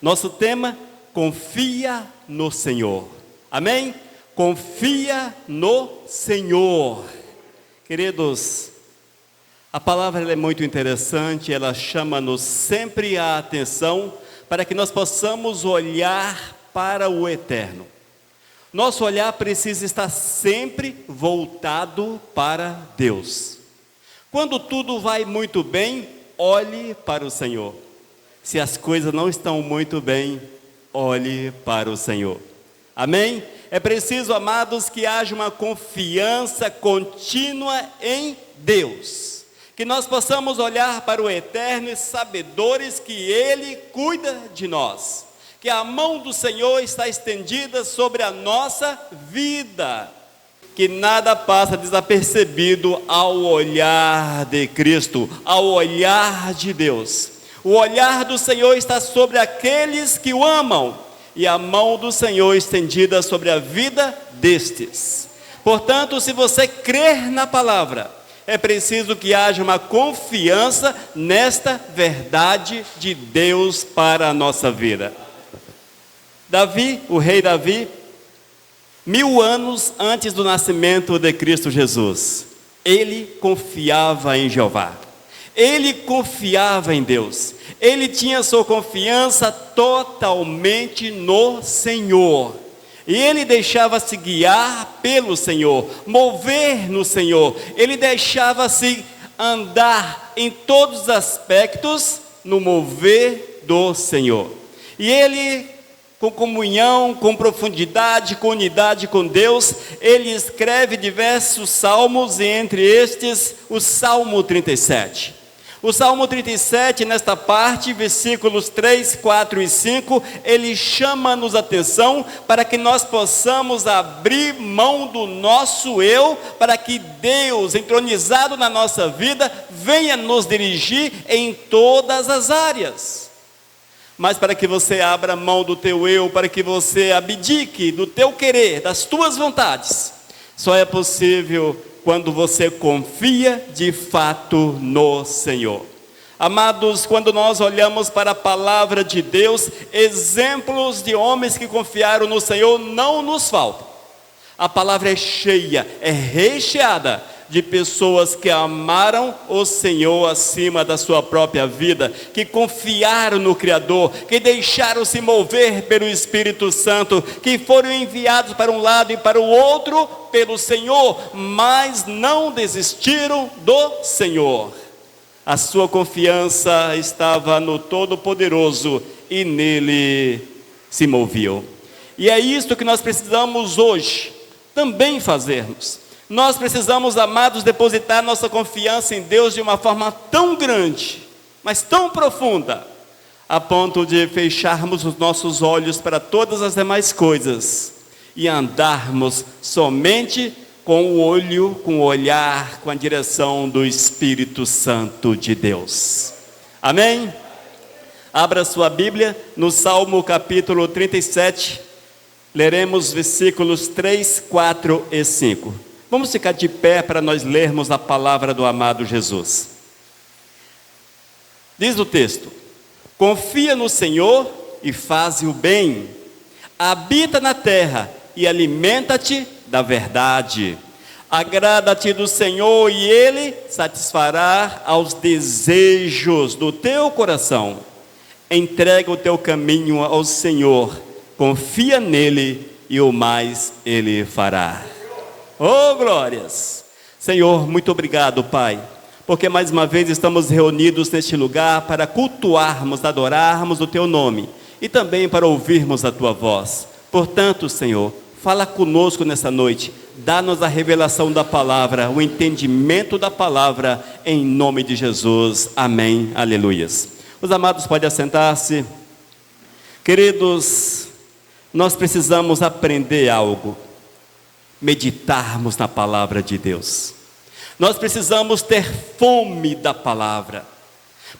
Nosso tema, confia no Senhor. Amém? Confia no Senhor. Queridos, a palavra é muito interessante, ela chama-nos sempre a atenção para que nós possamos olhar para o eterno. Nosso olhar precisa estar sempre voltado para Deus. Quando tudo vai muito bem, olhe para o Senhor. Se as coisas não estão muito bem, olhe para o Senhor. Amém? É preciso, amados, que haja uma confiança contínua em Deus. Que nós possamos olhar para o eterno e sabedores que Ele cuida de nós. Que a mão do Senhor está estendida sobre a nossa vida. Que nada passa desapercebido ao olhar de Cristo, ao olhar de Deus. O olhar do Senhor está sobre aqueles que o amam, e a mão do Senhor estendida sobre a vida destes. Portanto, se você crer na palavra, é preciso que haja uma confiança nesta verdade de Deus para a nossa vida. Davi, o rei Davi, 1000 anos antes do nascimento de Cristo Jesus, ele confiava em Jeová. Ele confiava em Deus, ele tinha sua confiança totalmente no Senhor, e ele deixava-se guiar pelo Senhor, mover no Senhor, ele deixava-se andar em todos os aspectos no mover do Senhor, e ele, com comunhão, com profundidade, com unidade com Deus, ele escreve diversos salmos, e entre estes, o Salmo 37. O Salmo 37, nesta parte, versículos 3, 4 e 5, ele chama-nos atenção para que nós possamos abrir mão do nosso eu, para que Deus, entronizado na nossa vida, venha nos dirigir em todas as áreas. Mas para que você abra mão do teu eu, para que você abdique do teu querer, das tuas vontades, só é possível quando você confia de fato no Senhor. Amados, quando nós olhamos para a palavra de Deus, exemplos de homens que confiaram no Senhor não nos faltam. A palavra é cheia, é recheada de pessoas que amaram o Senhor acima da sua própria vida, que confiaram no Criador, que deixaram-se mover pelo Espírito Santo, que foram enviados para um lado e para o outro pelo Senhor, mas não desistiram do Senhor. A sua confiança estava no Todo-Poderoso e nele se moviam. E é isto que nós precisamos hoje também fazermos. Nós precisamos, amados, depositar nossa confiança em Deus de uma forma tão grande, mas tão profunda, a ponto de fecharmos os nossos olhos para todas as demais coisas e andarmos somente com o olho, com o olhar, com a direção do Espírito Santo de Deus. Amém? Abra sua Bíblia no Salmo capítulo 37, leremos versículos 3, 4 e 5. Vamos ficar de pé para nós lermos a palavra do amado Jesus. Diz o texto: confia no Senhor e faze o bem, habita na terra e alimenta-te da verdade. Agrada-te do Senhor e Ele satisfará aos desejos do teu coração. Entrega o teu caminho ao Senhor, confia nele e o mais Ele fará. Oh, glórias! Senhor, muito obrigado, Pai, porque mais uma vez estamos reunidos neste lugar para cultuarmos, adorarmos o Teu nome e também para ouvirmos a Tua voz. Portanto, Senhor, fala conosco nessa noite, dá-nos a revelação da palavra, o entendimento da palavra, em nome de Jesus. Amém, aleluias. Os amados podem assentar-se. Queridos, nós precisamos aprender algo. Meditarmos na palavra de Deus. Nós precisamos ter fome da palavra,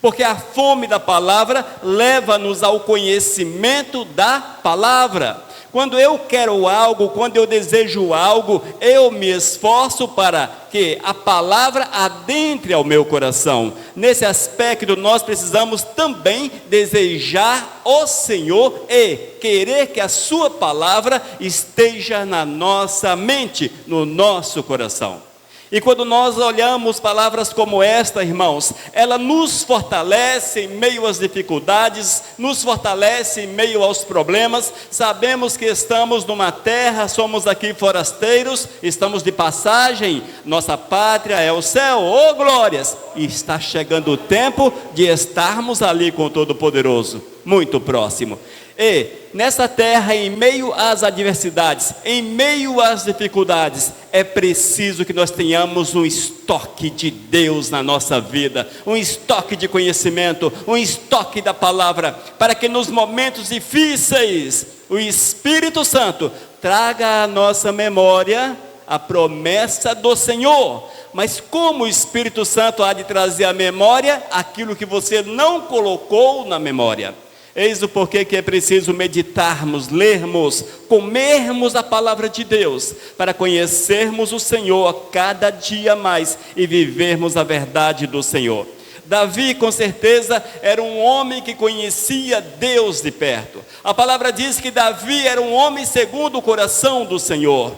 porque a fome da palavra leva-nos ao conhecimento da palavra. Quando eu quero algo, quando eu desejo algo, eu me esforço para que a palavra adentre ao meu coração. Nesse aspecto, nós precisamos também desejar o Senhor e querer que a sua palavra esteja na nossa mente, no nosso coração. E quando nós olhamos palavras como esta, irmãos, ela nos fortalece em meio às dificuldades, nos fortalece em meio aos problemas. Sabemos que estamos numa terra, somos aqui forasteiros, estamos de passagem, nossa pátria é o céu, oh glórias! E está chegando o tempo de estarmos ali com o Todo-Poderoso, muito próximo. E nessa terra, em meio às adversidades, em meio às dificuldades, é preciso que nós tenhamos um estoque de Deus na nossa vida, um estoque de conhecimento, um estoque da palavra, para que nos momentos difíceis, o Espírito Santo traga à nossa memória a promessa do Senhor. Mas como o Espírito Santo há de trazer à memória aquilo que você não colocou na memória? Eis o porquê que é preciso meditarmos, lermos, comermos a palavra de Deus, para conhecermos o Senhor a cada dia mais e vivermos a verdade do Senhor. Davi, com certeza, era um homem que conhecia Deus de perto. A palavra diz que Davi era um homem segundo o coração do Senhor.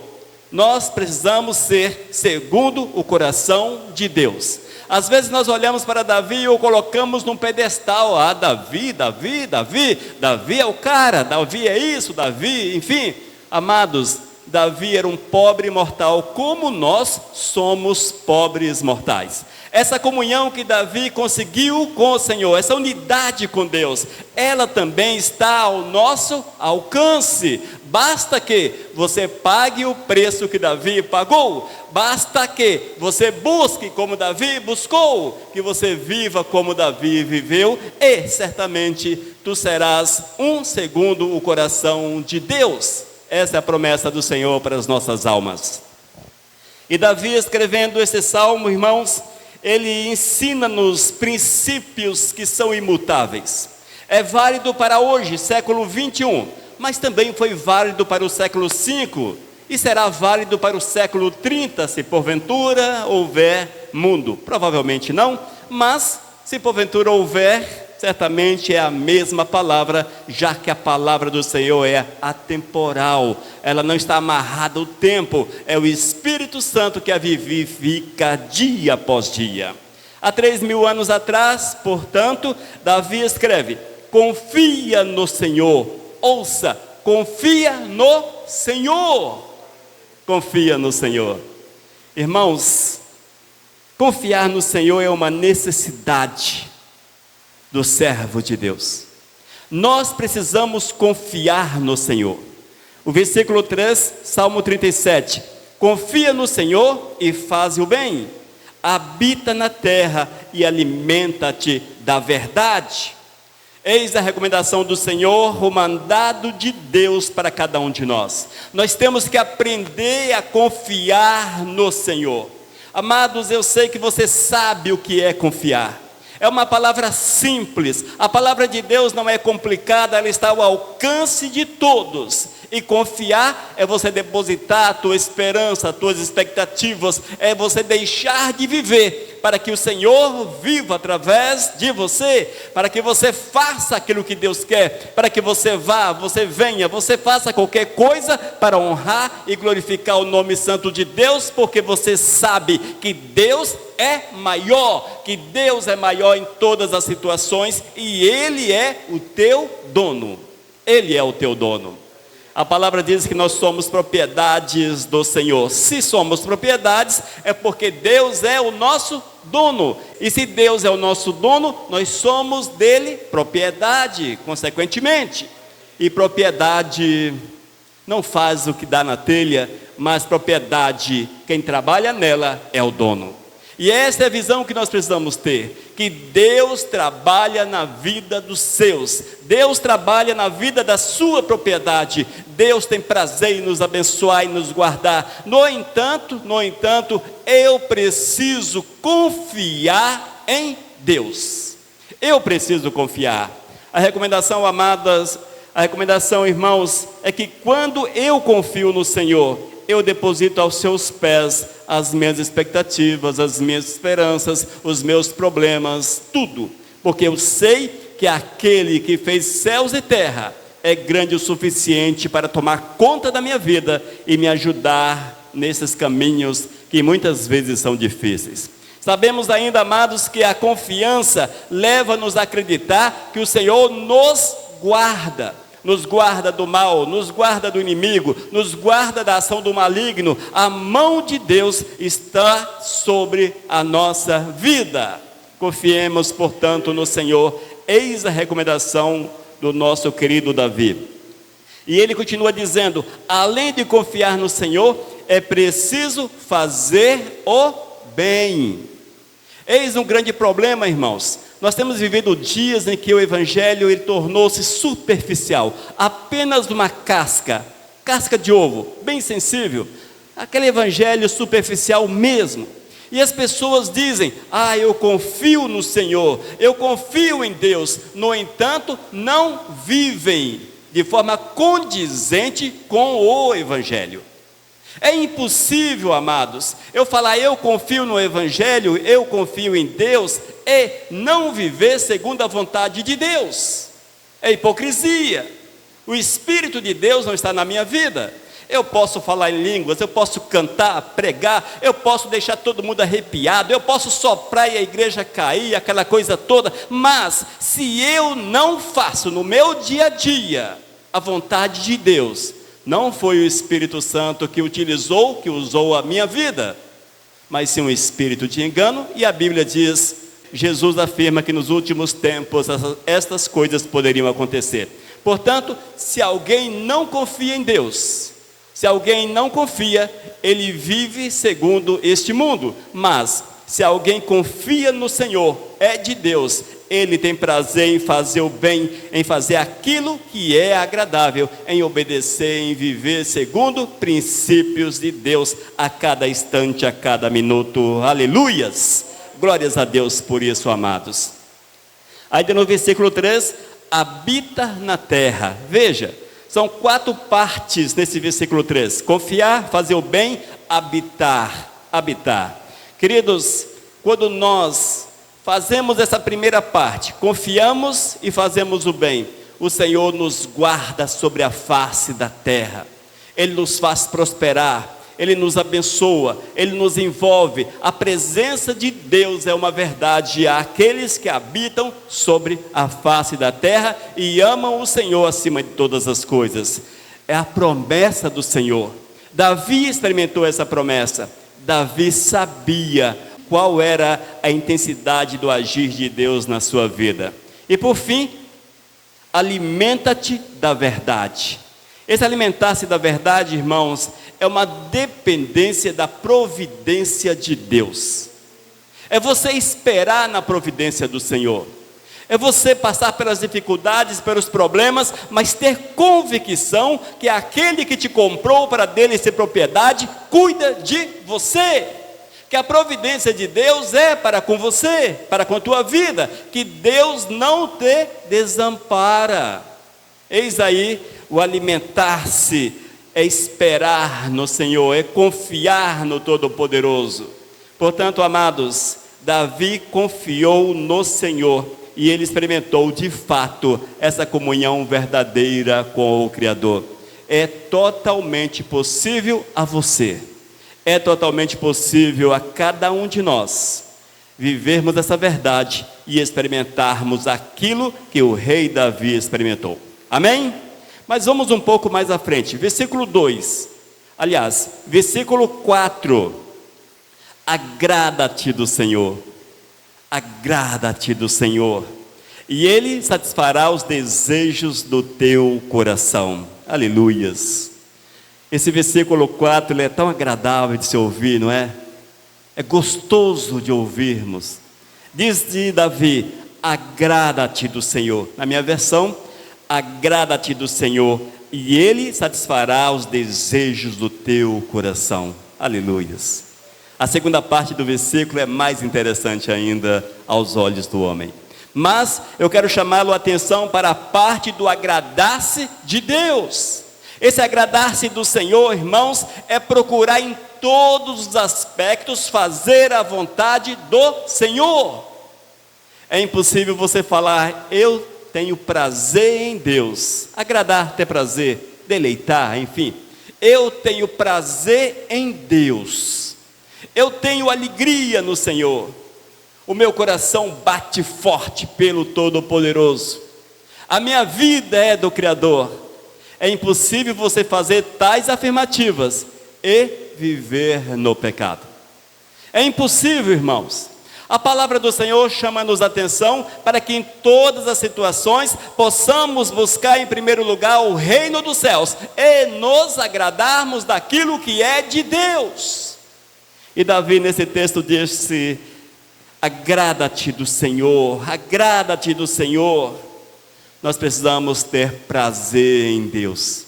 Nós precisamos ser segundo o coração de Deus. Às vezes nós olhamos para Davi e o colocamos num pedestal. Ah, Davi é o cara, Davi é isso, Davi, enfim. Amados, Davi era um pobre mortal, como nós somos pobres mortais. Essa comunhão que Davi conseguiu com o Senhor, essa unidade com Deus, ela também está ao nosso alcance. Basta que você pague o preço que Davi pagou, basta que você busque como Davi buscou, que você viva como Davi viveu, e certamente tu serás um segundo o coração de Deus. Essa é a promessa do Senhor para as nossas almas. E Davi, escrevendo esse salmo, irmãos, ele ensina-nos princípios que são imutáveis. É válido para hoje, século 21, mas também foi válido para o século 5 e será válido para o século 30, se porventura houver mundo. Provavelmente não, mas se porventura houver, certamente é a mesma palavra, já que a palavra do Senhor é atemporal, ela não está amarrada ao tempo, é o Espírito Santo que a vivifica dia após dia. Há 3.000 anos atrás, portanto, Davi escreve: confia no Senhor, ouça, confia no Senhor, confia no Senhor. Irmãos, confiar no Senhor é uma necessidade do servo de Deus. Nós precisamos confiar no Senhor. O versículo 3, Salmo 37: confia no Senhor e faz o bem, habita na terra e alimenta-te da verdade. Eis a recomendação do Senhor, o mandado de Deus para cada um de nós. Nós temos que aprender a confiar no Senhor. Amados, eu sei que você sabe o que é confiar. É uma palavra simples, a palavra de Deus não é complicada, ela está ao alcance de todos. E confiar é você depositar a tua esperança, as tuas expectativas, é você deixar de viver, para que o Senhor viva através de você, para que você faça aquilo que Deus quer, para que você vá, você venha, você faça qualquer coisa para honrar e glorificar o nome santo de Deus, porque você sabe que Deus é maior, que Deus é maior em todas as situações, e Ele é o teu dono, Ele é o teu dono. A palavra diz que nós somos propriedades do Senhor. Se somos propriedades, é porque Deus é o nosso dono. E se Deus é o nosso dono, nós somos dele propriedade, consequentemente. E propriedade não faz o que dá na telha, mas propriedade, quem trabalha nela é o dono. E essa é a visão que nós precisamos ter, que Deus trabalha na vida dos seus, Deus trabalha na vida da sua propriedade, Deus tem prazer em nos abençoar e nos guardar. No entanto, eu preciso confiar em Deus, eu preciso confiar. A recomendação, amadas, A recomendação, irmãos, é que quando eu confio no Senhor, eu deposito aos seus pés as minhas expectativas, as minhas esperanças, os meus problemas, tudo. Porque eu sei que aquele que fez céus e terra é grande o suficiente para tomar conta da minha vida e me ajudar nesses caminhos que muitas vezes são difíceis. Sabemos ainda, amados, que a confiança leva-nos a acreditar que o Senhor nos guarda do mal, nos guarda do inimigo, nos guarda da ação do maligno. A mão de Deus está sobre a nossa vida. Confiemos, portanto, no Senhor. Eis a recomendação do nosso querido Davi. E ele continua dizendo: além de confiar no Senhor, é preciso fazer o bem. Eis um grande problema, irmãos. Nós temos vivido dias em que o evangelho ele tornou-se superficial, apenas uma casca de ovo, bem sensível, aquele evangelho superficial mesmo. E as pessoas dizem: eu confio no Senhor, eu confio em Deus. No entanto, não vivem de forma condizente com o evangelho. É impossível, amados, eu falar eu confio no evangelho, eu confio em Deus, e não viver segundo a vontade de Deus. É hipocrisia. O Espírito de Deus não está na minha vida. Eu posso falar em línguas, eu posso cantar, pregar, eu posso deixar todo mundo arrepiado, eu posso soprar e a igreja cair, aquela coisa toda, mas se eu não faço no meu dia a dia a vontade de Deus, não foi o Espírito Santo que usou a minha vida, mas sim um espírito de engano. E a Bíblia diz, Jesus afirma que nos últimos tempos estas coisas poderiam acontecer. Portanto, se alguém não confia em Deus, se alguém não confia, ele vive segundo este mundo. Mas se alguém confia no Senhor, é de Deus, ele tem prazer em fazer o bem, em fazer aquilo que é agradável, em obedecer, em viver segundo princípios de Deus a cada instante, a cada minuto. Aleluias! Glórias a Deus por isso, amados. Aí no versículo 3, habita na terra. Veja, são 4 partes nesse versículo 3. Confiar, fazer o bem, habitar. Queridos, quando nós fazemos essa primeira parte, confiamos e fazemos o bem, o Senhor nos guarda sobre a face da terra. Ele nos faz prosperar, Ele nos abençoa, Ele nos envolve. A presença de Deus é uma verdade àqueles que habitam sobre a face da terra e amam o Senhor acima de todas as coisas. É a promessa do Senhor. Davi experimentou essa promessa. Davi sabia qual era a intensidade do agir de Deus na sua vida. E por fim, alimenta-te da verdade. Esse alimentar-se da verdade, irmãos, é uma dependência da providência de Deus. É você esperar na providência do Senhor. É você passar pelas dificuldades, pelos problemas, mas ter convicção que aquele que te comprou para dele ser propriedade, cuida de você. Que a providência de Deus é para com você, para com a tua vida, que Deus não te desampara. Eis aí o alimentar-se, é esperar no Senhor, é confiar no Todo-Poderoso. Portanto, amados, Davi confiou no Senhor e ele experimentou de fato essa comunhão verdadeira com o Criador. É totalmente possível a você. É totalmente possível a cada um de nós vivermos essa verdade e experimentarmos aquilo que o rei Davi experimentou. Amém? Mas vamos um pouco mais à frente. Versículo 2. Aliás, versículo 4. Agrada-te do Senhor. Agrada-te do Senhor. E Ele satisfará os desejos do teu coração. Aleluias. Esse versículo 4 ele é tão agradável de se ouvir, não é? É gostoso de ouvirmos. Diz de Davi: agrada-te do Senhor. Na minha versão, agrada-te do Senhor, e Ele satisfará os desejos do teu coração. Aleluias. A segunda parte do versículo é mais interessante ainda aos olhos do homem. Mas eu quero chamá-lo a atenção para a parte do agradar-se de Deus. Esse agradar-se do Senhor, irmãos, é procurar em todos os aspectos fazer a vontade do Senhor. É impossível você falar, eu tenho prazer em Deus. Agradar, ter prazer, deleitar, enfim. Eu tenho prazer em Deus. Eu tenho alegria no Senhor. O meu coração bate forte pelo Todo-Poderoso. A minha vida é do Criador. É impossível você fazer tais afirmativas e viver no pecado. É impossível, irmãos. A palavra do Senhor chama-nos a atenção para que em todas as situações possamos buscar em primeiro lugar o reino dos céus e nos agradarmos daquilo que é de Deus. E Davi nesse texto disse: agrada-te do Senhor, agrada-te do Senhor. Nós precisamos ter prazer em Deus.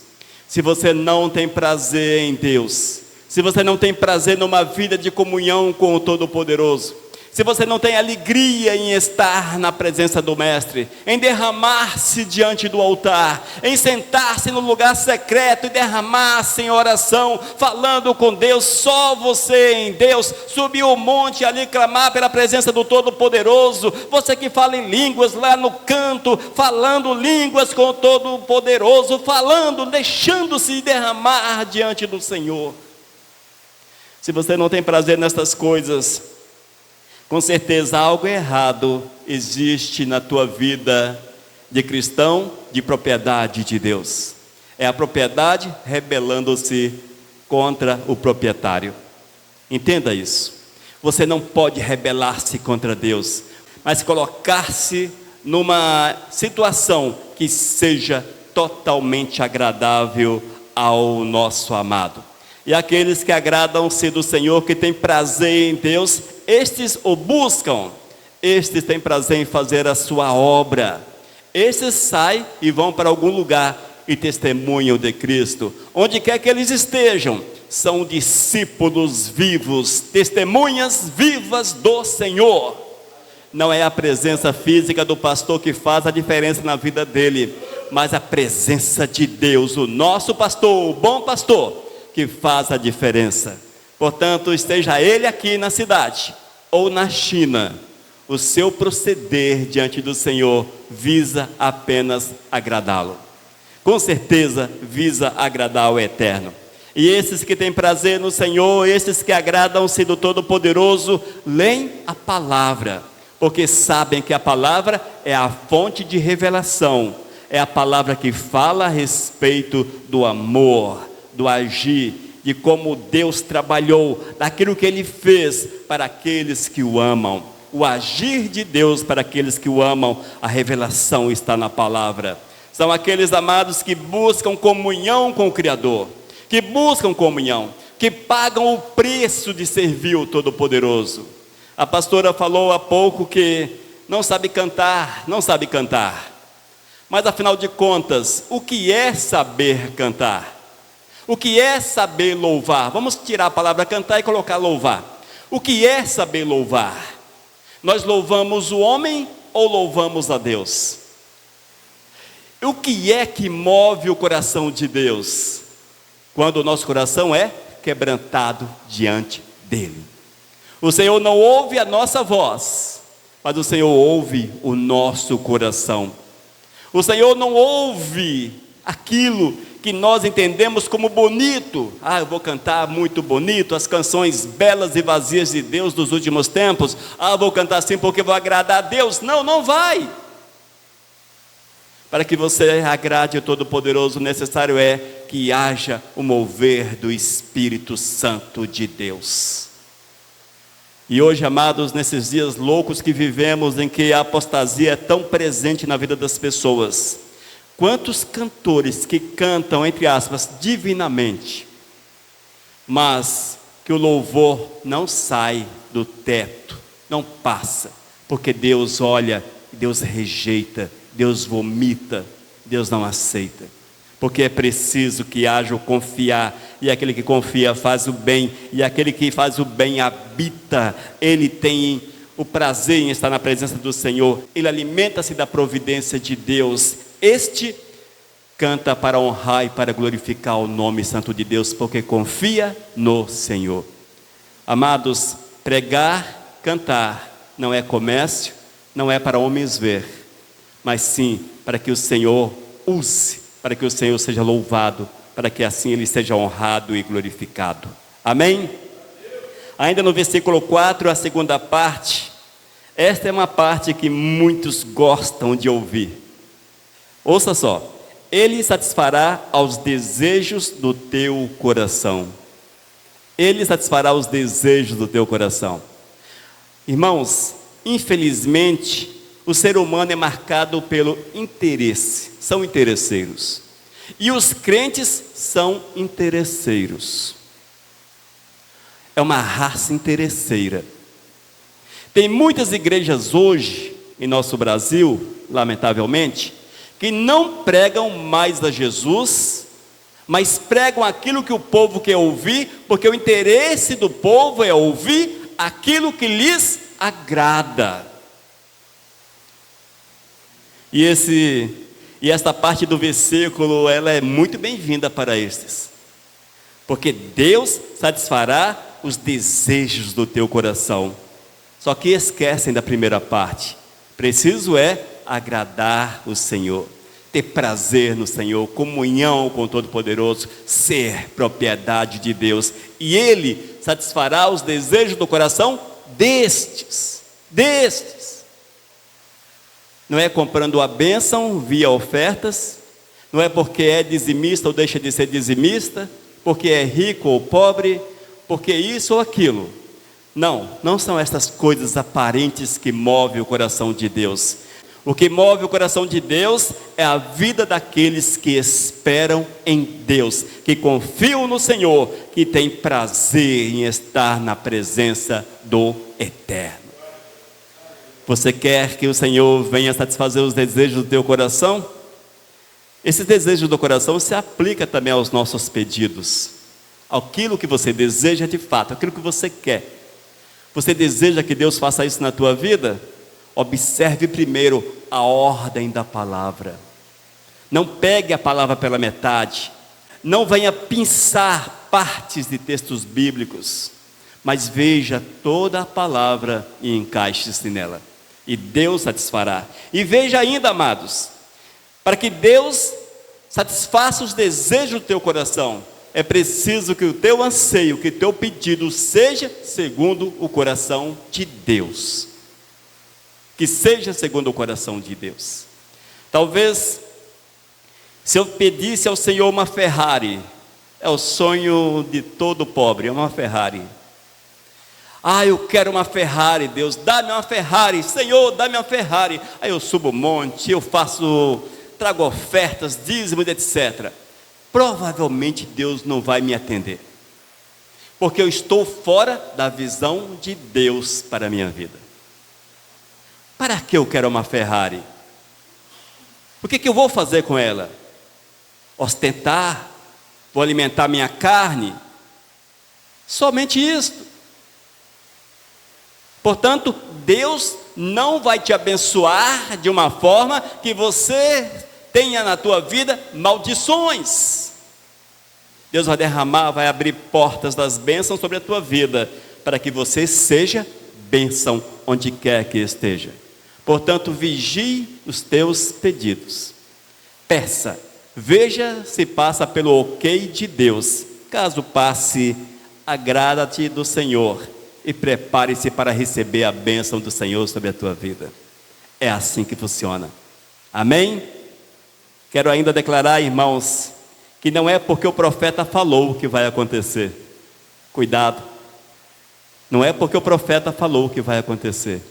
Se você não tem prazer em Deus, se você não tem prazer numa vida de comunhão com o Todo-Poderoso, se você não tem alegria em estar na presença do Mestre, em derramar-se diante do altar, em sentar-se no lugar secreto e derramar-se em oração, falando com Deus, só você em Deus, subir o monte ali, clamar pela presença do Todo-Poderoso, você que fala em línguas lá no canto, falando línguas com o Todo-Poderoso, falando, deixando-se derramar diante do Senhor. Se você não tem prazer nestas coisas, com certeza algo errado existe na tua vida de cristão, de propriedade de Deus. É a propriedade rebelando-se contra o proprietário. Entenda isso. Você não pode rebelar-se contra Deus, mas colocar-se numa situação que seja totalmente agradável ao nosso amado. E aqueles que agradam-se do Senhor, que têm prazer em Deus, estes o buscam, estes têm prazer em fazer a sua obra. Estes saem e vão para algum lugar e testemunham de Cristo. Onde quer que eles estejam, são discípulos vivos, testemunhas vivas do Senhor. Não é a presença física do pastor que faz a diferença na vida dele, mas a presença de Deus, o nosso pastor, o bom pastor, que faz a diferença. Portanto, esteja ele aqui na cidade ou na China, o seu proceder diante do Senhor visa apenas agradá-lo. Com certeza visa agradar o Eterno. E esses que têm prazer no Senhor, esses que agradam-se do Todo-Poderoso, leem a palavra, porque sabem que a palavra é a fonte de revelação, é a palavra que fala a respeito do amor, do agir, de como Deus trabalhou, daquilo que Ele fez para aqueles que o amam. O agir de Deus para aqueles que o amam, a revelação está na palavra. São aqueles amados que buscam comunhão com o Criador, que buscam comunhão, que pagam o preço de servir o Todo-Poderoso. A pastora falou há pouco que não sabe cantar, mas afinal de contas, o que é saber cantar? O que é saber louvar? Vamos tirar a palavra cantar e colocar louvar. O que é saber louvar? Nós louvamos o homem ou louvamos a Deus? O que é que move o coração de Deus? Quando o nosso coração é quebrantado diante dele. O Senhor não ouve a nossa voz, mas o Senhor ouve o nosso coração. O Senhor não ouve aquilo que nós entendemos como bonito. Eu vou cantar muito bonito as canções belas e vazias de Deus dos últimos tempos. Vou cantar assim porque vou agradar a Deus. Não vai. Para que você agrade o Todo-Poderoso, necessário é que haja o mover do Espírito Santo de Deus. E hoje, amados, nesses dias loucos que vivemos, em que a apostasia é tão presente na vida das pessoas, quantos cantores que cantam, entre aspas, divinamente, mas que o louvor não sai do teto, não passa, porque Deus olha, Deus rejeita, Deus vomita, Deus não aceita, porque é preciso que haja o confiar, e aquele que confia faz o bem, e aquele que faz o bem habita, ele tem o prazer em estar na presença do Senhor, ele alimenta-se da providência de Deus. Este canta para honrar e para glorificar o nome santo de Deus, porque confia no Senhor. Amados, pregar, cantar, não é comércio, não é para homens ver, mas sim para que o Senhor use, para que o Senhor seja louvado, para que assim ele seja honrado e glorificado. Amém? Ainda no versículo 4, a segunda parte, esta é uma parte que muitos gostam de ouvir. Ouça só: ele satisfará aos desejos do teu coração. Ele satisfará os desejos do teu coração. Irmãos, infelizmente, o ser humano é marcado pelo interesse, são interesseiros. E os crentes são interesseiros. É uma raça interesseira. Tem muitas igrejas hoje, em nosso Brasil, lamentavelmente, que não pregam mais a Jesus, mas pregam aquilo que o povo quer ouvir, porque o interesse do povo é ouvir aquilo que lhes agrada. E esta parte do versículo, ela é muito bem-vinda para estes, porque Deus satisfará os desejos do teu coração. Só que esquecem da primeira parte. Preciso é agradar o Senhor, ter prazer no Senhor, comunhão com o Todo-Poderoso, ser propriedade de Deus, e Ele satisfará os desejos do coração destes. Não é comprando a bênção via ofertas, não é porque é dizimista ou deixa de ser dizimista, porque é rico ou pobre, porque isso ou aquilo. Não são estas coisas aparentes que movem o coração de Deus. O que move o coração de Deus é a vida daqueles que esperam em Deus, que confiam no Senhor, que têm prazer em estar na presença do Eterno. Você quer que o Senhor venha satisfazer os desejos do teu coração? Esses desejos do coração se aplicam também aos nossos pedidos. Aquilo que você deseja de fato, aquilo que você quer. Você deseja que Deus faça isso na tua vida? Observe primeiro a ordem da palavra. Não pegue a palavra pela metade. Não venha pinçar partes de textos bíblicos, mas veja toda a palavra e encaixe-se nela. E Deus satisfará. E veja ainda, amados, para que Deus satisfaça os desejos do teu coração, é preciso que o teu anseio, que o teu pedido seja segundo o coração de Deus. Que seja segundo o coração de Deus. Talvez, se eu pedisse ao Senhor uma Ferrari, é o sonho de todo pobre, é uma Ferrari. Eu quero uma Ferrari, Deus, dá-me uma Ferrari, Senhor, dá-me uma Ferrari. Aí eu subo o monte, trago ofertas, dízimos, etc. Provavelmente Deus não vai me atender, porque eu estou fora da visão de Deus para a minha vida. Para que eu quero uma Ferrari? O que eu vou fazer com ela? Ostentar? Vou alimentar minha carne? Somente isto. Portanto, Deus não vai te abençoar de uma forma que você tenha na tua vida maldições. Deus vai derramar, vai abrir portas das bênçãos sobre a tua vida, para que você seja bênção onde quer que esteja. Portanto, vigie os teus pedidos. Peça, veja se passa pelo ok de Deus. Caso passe, agrada-te do Senhor e prepare-se para receber a bênção do Senhor sobre a tua vida. É assim que funciona. Amém? Quero ainda declarar, irmãos, que não é porque o profeta falou que vai acontecer. Cuidado. Não é porque o profeta falou que vai acontecer,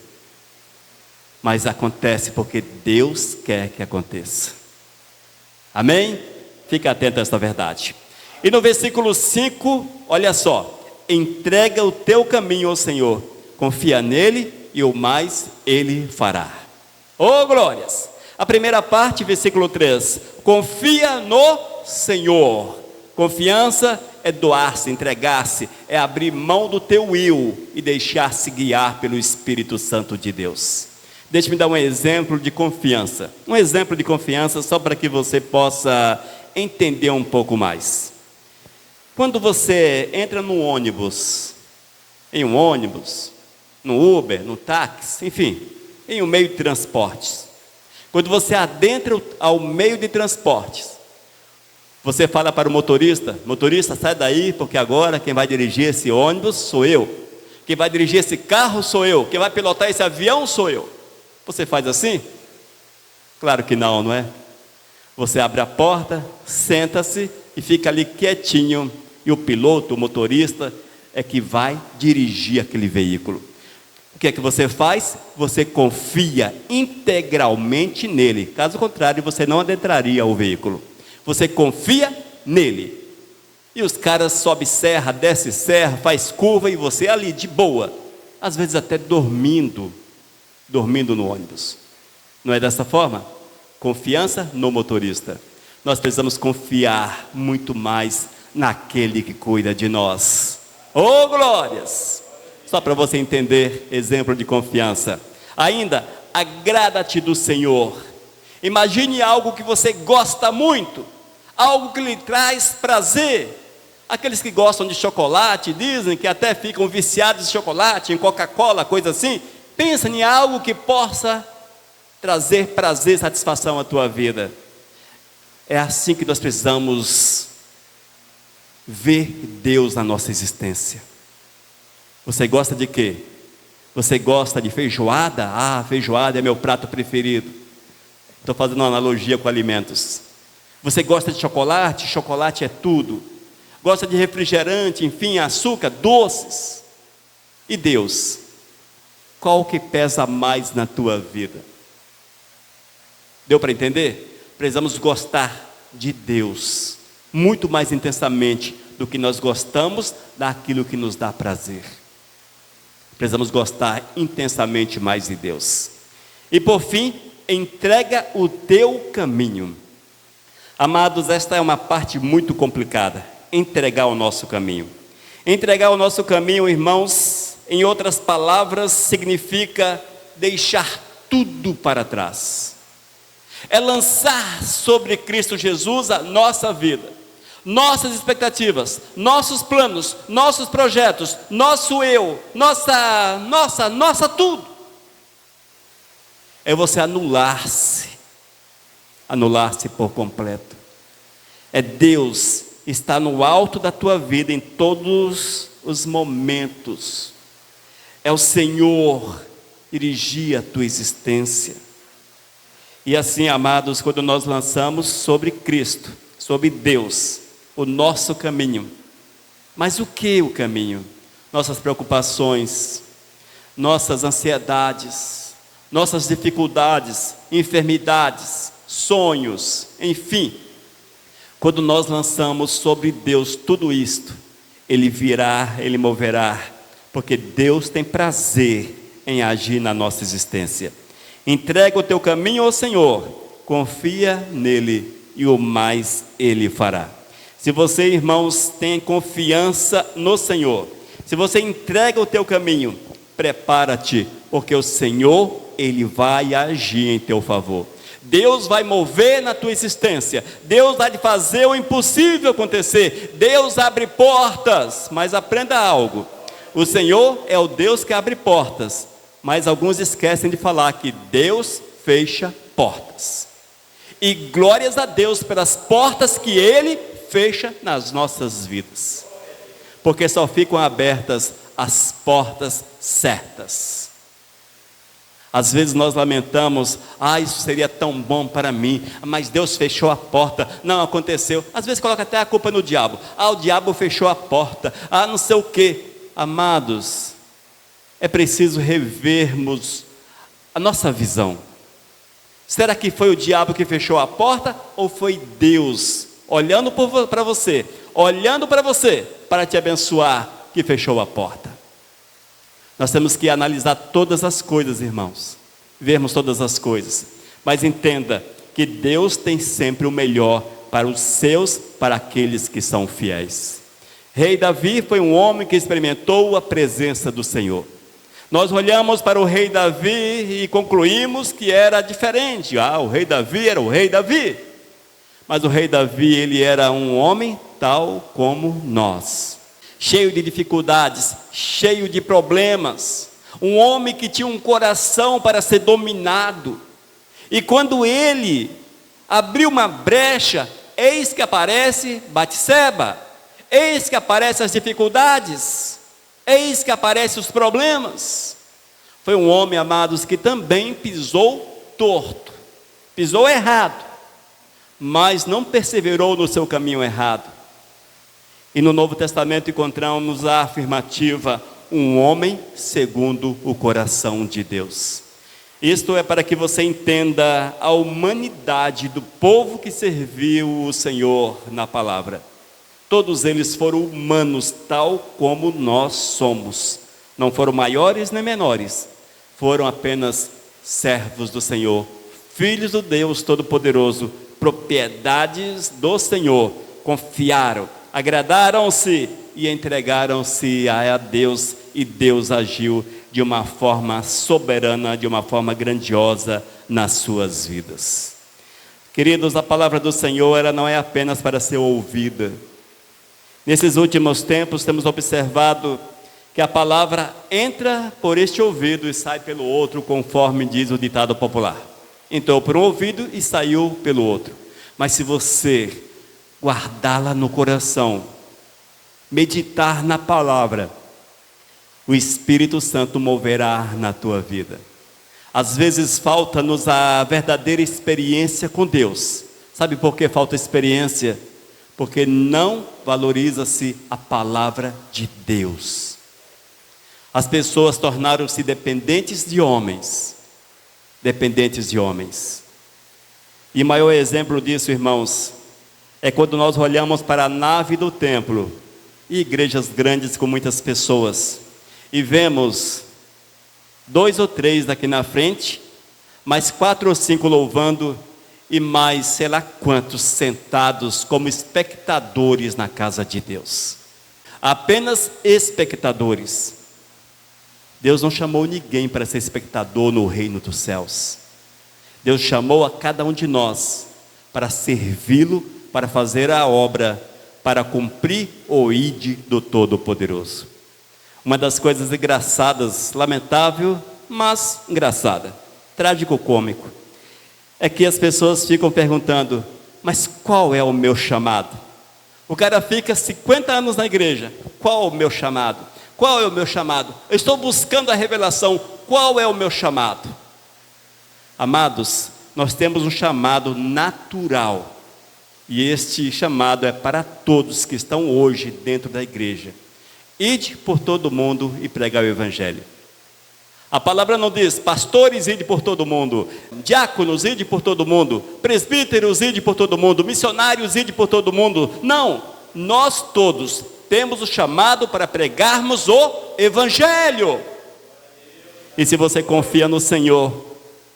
mas acontece porque Deus quer que aconteça. Amém? Fica atento a esta verdade. E no versículo 5, olha só: entrega o teu caminho ao Senhor, confia nele e o mais ele fará. Oh glórias! A primeira parte, versículo 3: confia no Senhor. Confiança é doar-se, entregar-se, é abrir mão do teu eu e deixar-se guiar pelo Espírito Santo de Deus. Deixe-me dar um exemplo de confiança. Um exemplo de confiança só para que você possa entender um pouco mais. Quando você entra no ônibus, no Uber, no táxi, enfim, em um meio de transportes. Quando você adentra ao meio de transportes, você fala para o motorista: motorista, sai daí, porque agora quem vai dirigir esse ônibus sou eu. Quem vai dirigir esse carro sou eu. Quem vai pilotar esse avião sou eu. Você faz assim? Claro que não, não é? Você abre a porta, senta-se e fica ali quietinho. E o piloto, o motorista, é que vai dirigir aquele veículo. O que é que você faz? Você confia integralmente nele. Caso contrário, você não adentraria o veículo. Você confia nele. E os caras sobe serra, desce serra, faz curva e você ali de boa. Às vezes até dormindo no ônibus. Não é dessa forma? Confiança no motorista. Nós precisamos confiar muito mais naquele que cuida de nós. Oh, glórias! Só para você entender, exemplo de confiança. Ainda, agrada-te do Senhor. Imagine algo que você gosta muito, algo que lhe traz prazer. Aqueles que gostam de chocolate, dizem que até ficam viciados em chocolate, em Coca-Cola, coisa assim. Pensa em algo que possa trazer prazer e satisfação à tua vida. É assim que nós precisamos ver Deus na nossa existência. Você gosta de quê? Você gosta de feijoada? Ah, feijoada é meu prato preferido. Estou fazendo uma analogia com alimentos. Você gosta de chocolate? Chocolate é tudo. Gosta de refrigerante, enfim, açúcar, doces. E Deus? Qual que pesa mais na tua vida? Deu para entender? Precisamos gostar de Deus muito mais intensamente do que nós gostamos daquilo que nos dá prazer. Precisamos gostar intensamente mais de Deus. E por fim, entrega o teu caminho. Amados, esta é uma parte muito complicada. Entregar o nosso caminho. Entregar o nosso caminho, irmãos, em outras palavras, significa deixar tudo para trás. É lançar sobre Cristo Jesus a nossa vida, nossas expectativas, nossos planos, nossos projetos, nosso eu, nossa tudo. É você anular-se por completo. É Deus estar no alto da tua vida em todos os momentos. É o Senhor dirigir a tua existência. E assim, amados, quando nós lançamos sobre Cristo, sobre Deus, o nosso caminho. Mas o que o caminho? Nossas preocupações, nossas ansiedades, nossas dificuldades, enfermidades, sonhos, enfim. Quando nós lançamos sobre Deus tudo isto, Ele virá, Ele moverá, porque Deus tem prazer em agir na nossa existência. Entrega o teu caminho ao Senhor, confia nele e o mais Ele fará. Se você, irmãos, tem confiança no Senhor, se você entrega o teu caminho, prepara-te, porque o Senhor, Ele vai agir em teu favor. Deus vai mover na tua existência, Deus vai fazer o impossível acontecer, Deus abre portas, mas aprenda algo, o Senhor é o Deus que abre portas, mas alguns esquecem de falar que Deus fecha portas, e glórias a Deus pelas portas que Ele fecha nas nossas vidas, porque só ficam abertas as portas certas. Às vezes nós lamentamos, isso seria tão bom para mim, mas Deus fechou a porta, não aconteceu. Às vezes coloca até a culpa no diabo, o diabo fechou a porta, não sei o que. Amados, é preciso revermos a nossa visão. Será que foi o diabo que fechou a porta, ou foi Deus, olhando para você, para te abençoar, que fechou a porta? Nós temos que analisar todas as coisas, irmãos, vermos todas as coisas, mas entenda que Deus tem sempre o melhor para os seus, para aqueles que são fiéis. Rei Davi foi um homem que experimentou a presença do Senhor. Nós olhamos para o rei Davi e concluímos que era diferente. O rei Davi era o rei Davi. Mas o rei Davi, ele era um homem tal como nós, cheio de dificuldades, cheio de problemas, um homem que tinha um coração para ser dominado. E quando ele abriu uma brecha, eis que aparece Batseba, eis que aparecem as dificuldades, eis que aparecem os problemas. Foi um homem, amados, que também pisou torto, pisou errado, mas não perseverou no seu caminho errado. E no Novo Testamento encontramos a afirmativa: um homem segundo o coração de Deus. Isto é para que você entenda a humanidade do povo que serviu o Senhor na palavra. Todos eles foram humanos, tal como nós somos. Não foram maiores nem menores, foram apenas servos do Senhor, filhos do Deus Todo-Poderoso, propriedades do Senhor. Confiaram, agradaram-se e entregaram-se a Deus, e Deus agiu de uma forma soberana, de uma forma grandiosa nas suas vidas. Queridos, a palavra do Senhor, ela não é apenas para ser ouvida. Nesses últimos tempos temos observado que a palavra entra por este ouvido e sai pelo outro, conforme diz o ditado popular. Entrou por um ouvido e saiu pelo outro. Mas se você guardá-la no coração, meditar na palavra, o Espírito Santo moverá na tua vida. Às vezes falta-nos a verdadeira experiência com Deus. Sabe por que falta experiência? Porque não valoriza-se a palavra de Deus. As pessoas tornaram-se dependentes de homens. Dependentes de homens. E o maior exemplo disso, irmãos, é quando nós olhamos para a nave do templo, e igrejas grandes com muitas pessoas, e vemos 2 ou 3 daqui na frente, mais 4 ou 5 louvando, e mais sei lá quantos sentados como espectadores na casa de Deus. Apenas espectadores. Deus não chamou ninguém para ser espectador no reino dos céus. Deus chamou a cada um de nós para servi-lo, para fazer a obra, para cumprir o ide do Todo-Poderoso. Uma das coisas engraçadas, lamentável, mas engraçada, trágico-cômico, é que as pessoas ficam perguntando: mas qual é o meu chamado? O cara fica 50 anos na igreja, qual o meu chamado? Qual é o meu chamado? Eu estou buscando a revelação, qual é o meu chamado? Amados, nós temos um chamado natural, e este chamado é para todos que estão hoje dentro da igreja. Ide por todo mundo e pregar o evangelho. A palavra não diz: pastores, ide por todo mundo, diáconos, ide por todo mundo, presbíteros, ide por todo mundo, missionários, ide por todo mundo. Não, nós todos temos o chamado para pregarmos o evangelho. E se você confia no Senhor,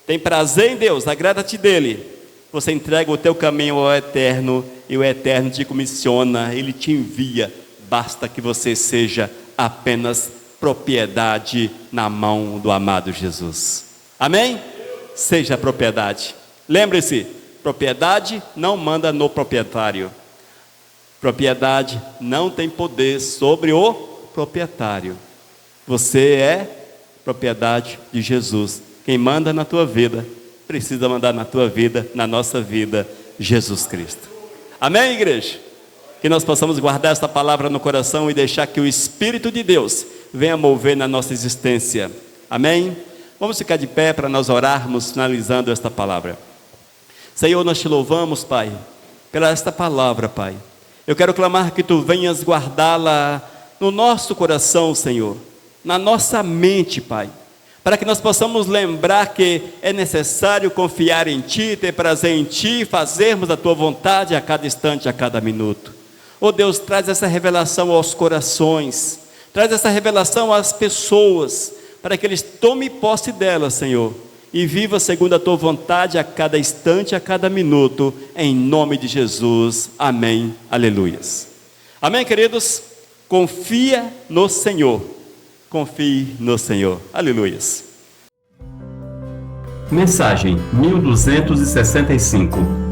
tem prazer em Deus, agrada-te dele, você entrega o teu caminho ao Eterno, e o Eterno te comissiona, ele te envia. Basta que você seja apenas propriedade na mão do amado Jesus. Amém? Seja propriedade. Lembre-se, propriedade não manda no proprietário. Propriedade não tem poder sobre o proprietário. Você é propriedade de Jesus. Quem manda na tua vida, precisa mandar na tua vida, na nossa vida, Jesus Cristo. Amém, igreja? Que nós possamos guardar esta palavra no coração e deixar que o Espírito de Deus venha mover na nossa existência. Amém? Vamos ficar de pé para nós orarmos, finalizando esta palavra. Senhor, nós te louvamos, Pai, pela esta palavra, Pai. Eu quero clamar que Tu venhas guardá-la no nosso coração, Senhor, na nossa mente, Pai, para que nós possamos lembrar que é necessário confiar em Ti, ter prazer em Ti, fazermos a Tua vontade a cada instante, a cada minuto. Oh Deus, traz essa revelação aos corações, traz essa revelação às pessoas, para que eles tomem posse dela, Senhor, e viva segundo a tua vontade a cada instante, a cada minuto, em nome de Jesus. Amém. Aleluias. Amém, queridos? Confia no Senhor. Confie no Senhor. Aleluias. Mensagem 1265.